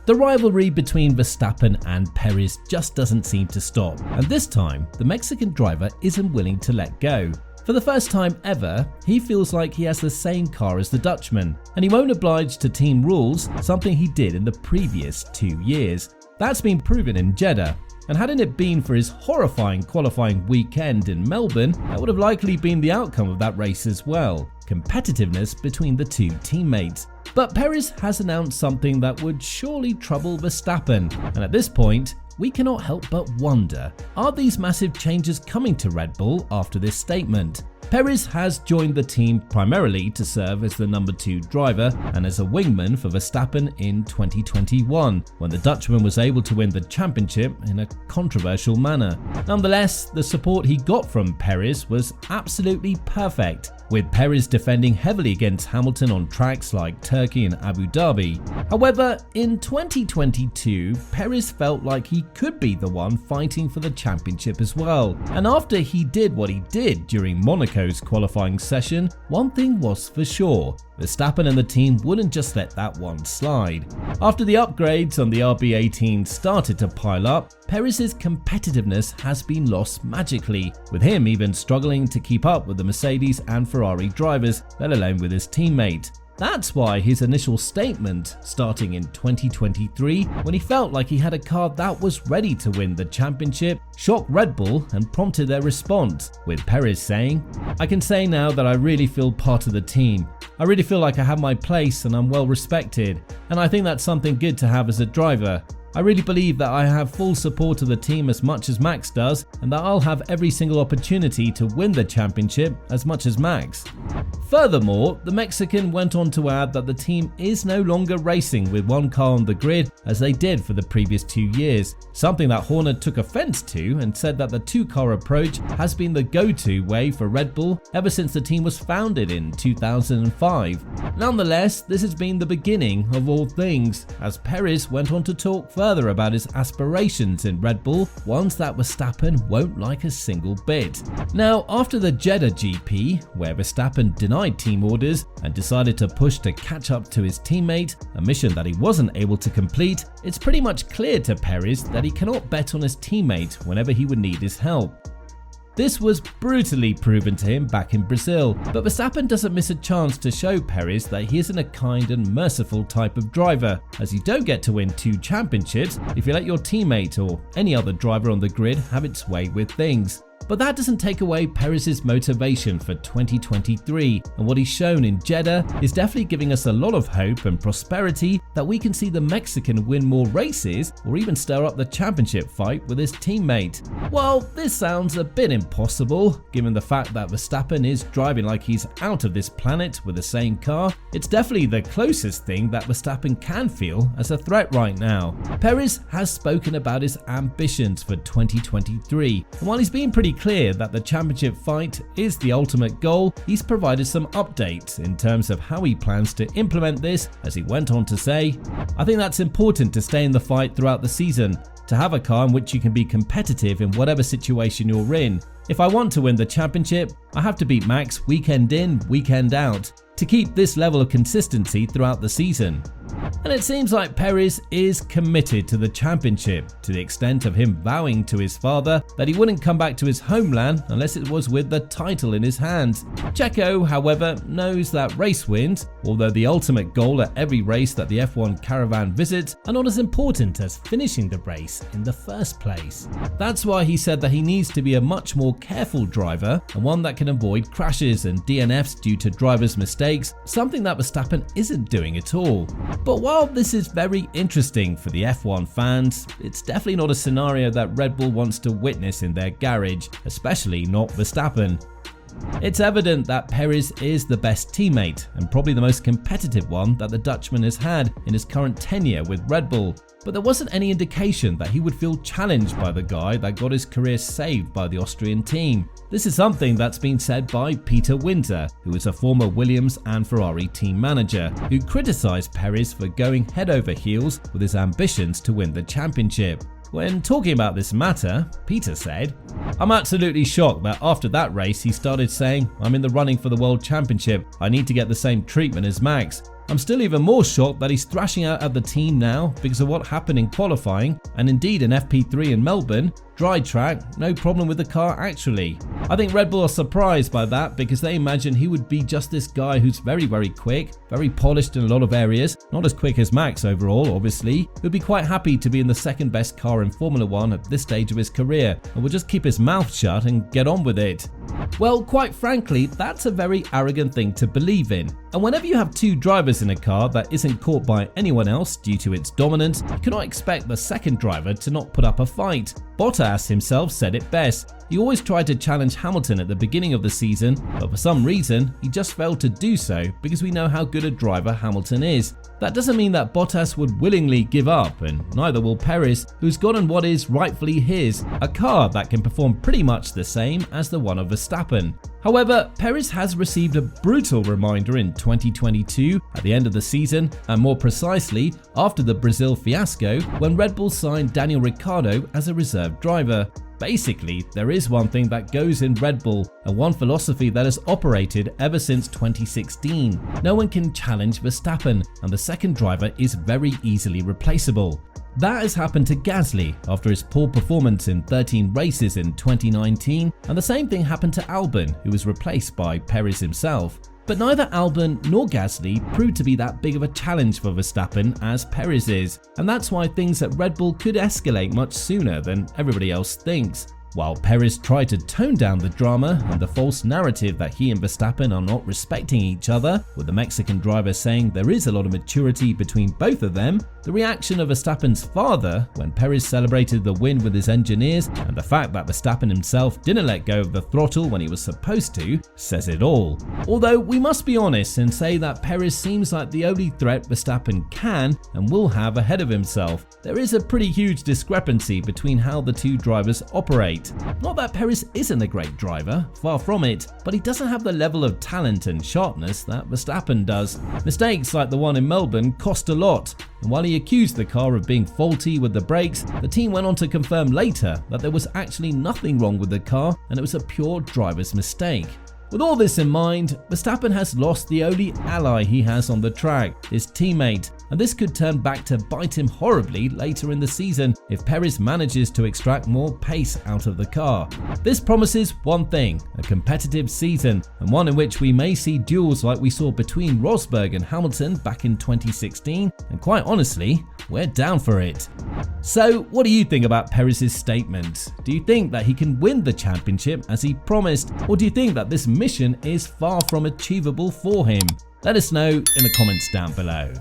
The rivalry between Verstappen and Perez just doesn't seem to stop, and this time, the Mexican driver isn't willing to let go. For the first time ever, he feels like he has the same car as the Dutchman, and he won't oblige to team rules, something he did in the previous 2 years. That's been proven in Jeddah, and hadn't it been for his horrifying qualifying weekend in Melbourne, that would have likely been the outcome of that race as well. Competitiveness between the two teammates. But Perez has announced something that would surely trouble Verstappen, and at this point, we cannot help but wonder, are these massive changes coming to Red Bull after this statement? Perez has joined the team primarily to serve as the number 2 driver and as a wingman for Verstappen in 2021, when the Dutchman was able to win the championship in a controversial manner. Nonetheless, the support he got from Perez was absolutely perfect, with Perez defending heavily against Hamilton on tracks like Turkey and Abu Dhabi. However, in 2022, Perez felt like he could be the one fighting for the championship as well. And after he did what he did during Monaco's qualifying session, one thing was for sure: Verstappen and the team wouldn't just let that one slide. After the upgrades on the RB18 started to pile up, Perez's competitiveness has been lost magically, with him even struggling to keep up with the Mercedes and Ferrari drivers, let alone with his teammate. That's why his initial statement, starting in 2023, when he felt like he had a car that was ready to win the championship, shocked Red Bull and prompted their response, with Perez saying, "I can say now that I really feel part of the team. I really feel like I have my place and I'm well respected, and I think that's something good to have as a driver. I really believe that I have full support of the team as much as Max does, and that I'll have every single opportunity to win the championship as much as Max." Furthermore, the Mexican went on to add that the team is no longer racing with one car on the grid as they did for the previous 2 years, something that Horner took offense to and said that the 2-car approach has been the go-to way for Red Bull ever since the team was founded in 2005. Nonetheless, this has been the beginning of all things, as Perez went on to talk further about his aspirations in Red Bull, ones that Verstappen won't like a single bit. Now, after the Jeddah GP, where Verstappen denied team orders and decided to push to catch up to his teammate, a mission that he wasn't able to complete, it's pretty much clear to Perez that he cannot bet on his teammate whenever he would need his help. This was brutally proven to him back in Brazil, but Verstappen doesn't miss a chance to show Perez that he isn't a kind and merciful type of driver, as you don't get to win 2 championships if you let your teammate or any other driver on the grid have its way with things. But that doesn't take away Perez's motivation for 2023, and what he's shown in Jeddah is definitely giving us a lot of hope and prosperity that we can see the Mexican win more races or even stir up the championship fight with his teammate. While this sounds a bit impossible, given the fact that Verstappen is driving like he's out of this planet with the same car, it's definitely the closest thing that Verstappen can feel as a threat right now. Perez has spoken about his ambitions for 2023, and while he's been pretty clear that the championship fight is the ultimate goal, he's provided some updates in terms of how he plans to implement this, as he went on to say, "I think that's important to stay in the fight throughout the season, to have a car in which you can be competitive in whatever situation you're in. If I want to win the championship, I have to beat Max weekend in, weekend out, to keep this level of consistency throughout the season." And it seems like Perez is committed to the championship, to the extent of him vowing to his father that he wouldn't come back to his homeland unless it was with the title in his hands. Checo, however, knows that race wins, although the ultimate goal at every race that the F1 caravan visits, are not as important as finishing the race in the first place. That's why he said that he needs to be a much more careful driver, and one that can avoid crashes and DNFs due to drivers' mistakes, something that Verstappen isn't doing at all. But while this is very interesting for the F1 fans, it's definitely not a scenario that Red Bull wants to witness in their garage, especially not Verstappen. It's evident that Perez is the best teammate and probably the most competitive one that the Dutchman has had in his current tenure with Red Bull, but there wasn't any indication that he would feel challenged by the guy that got his career saved by the Austrian team. This is something that's been said by Peter Winter, who is a former Williams and Ferrari team manager, who criticised Perez for going head over heels with his ambitions to win the championship. When talking about this matter, Peter said, "I'm absolutely shocked that after that race he started saying, 'I'm in the running for the World Championship, I need to get the same treatment as Max.' I'm still even more shocked that he's thrashing out at the team now because of what happened in qualifying and indeed in FP3 in Melbourne. Dry track, no problem with the car actually. I think Red Bull are surprised by that because they imagine he would be just this guy who's very quick, very polished in a lot of areas, not as quick as Max overall obviously, who'd be quite happy to be in the second best car in Formula 1 at this stage of his career and will just keep his mouth shut and get on with it. Well, quite frankly, that's a very arrogant thing to believe in. And whenever you have two drivers in a car that isn't caught by anyone else due to its dominance, you cannot expect the second driver to not put up a fight. Bottas himself said it best. He always tried to challenge Hamilton at the beginning of the season, but for some reason, he just failed to do so because we know how good a driver Hamilton is. That doesn't mean that Bottas would willingly give up, and neither will Perez, who's gotten what is rightfully his, a car that can perform pretty much the same as the one of Verstappen. However, Perez has received a brutal reminder in 2022 at the end of the season, and more precisely after the Brazil fiasco when Red Bull signed Daniel Ricciardo as a reserve driver. Basically, there is one thing that goes in Red Bull and one philosophy that has operated ever since 2016. No one can challenge Verstappen, and the second driver is very easily replaceable. That has happened to Gasly after his poor performance in 13 races in 2019, and the same thing happened to Albon, who was replaced by Perez himself. But neither Albon nor Gasly proved to be that big of a challenge for Verstappen as Perez is, and that's why things at Red Bull could escalate much sooner than everybody else thinks. While Perez tried to tone down the drama and the false narrative that he and Verstappen are not respecting each other, with the Mexican driver saying there is a lot of maturity between both of them, the reaction of Verstappen's father when Perez celebrated the win with his engineers and the fact that Verstappen himself didn't let go of the throttle when he was supposed to says it all. Although we must be honest and say that Perez seems like the only threat Verstappen can and will have ahead of himself. There is a pretty huge discrepancy between how the two drivers operate. Not that Perez isn't a great driver, far from it, but he doesn't have the level of talent and sharpness that Verstappen does. Mistakes like the one in Melbourne cost a lot, and while he accused the car of being faulty with the brakes, the team went on to confirm later that there was actually nothing wrong with the car and it was a pure driver's mistake. With all this in mind, Verstappen has lost the only ally he has on the track, his teammate, and this could turn back to bite him horribly later in the season if Perez manages to extract more pace out of the car. This promises one thing, a competitive season, and one in which we may see duels like we saw between Rosberg and Hamilton back in 2016, and quite honestly, we're down for it. So, what do you think about Perez's statement? Do you think that he can win the championship as he promised, or do you think that this mission is far from achievable for him? Let us know in the comments down below.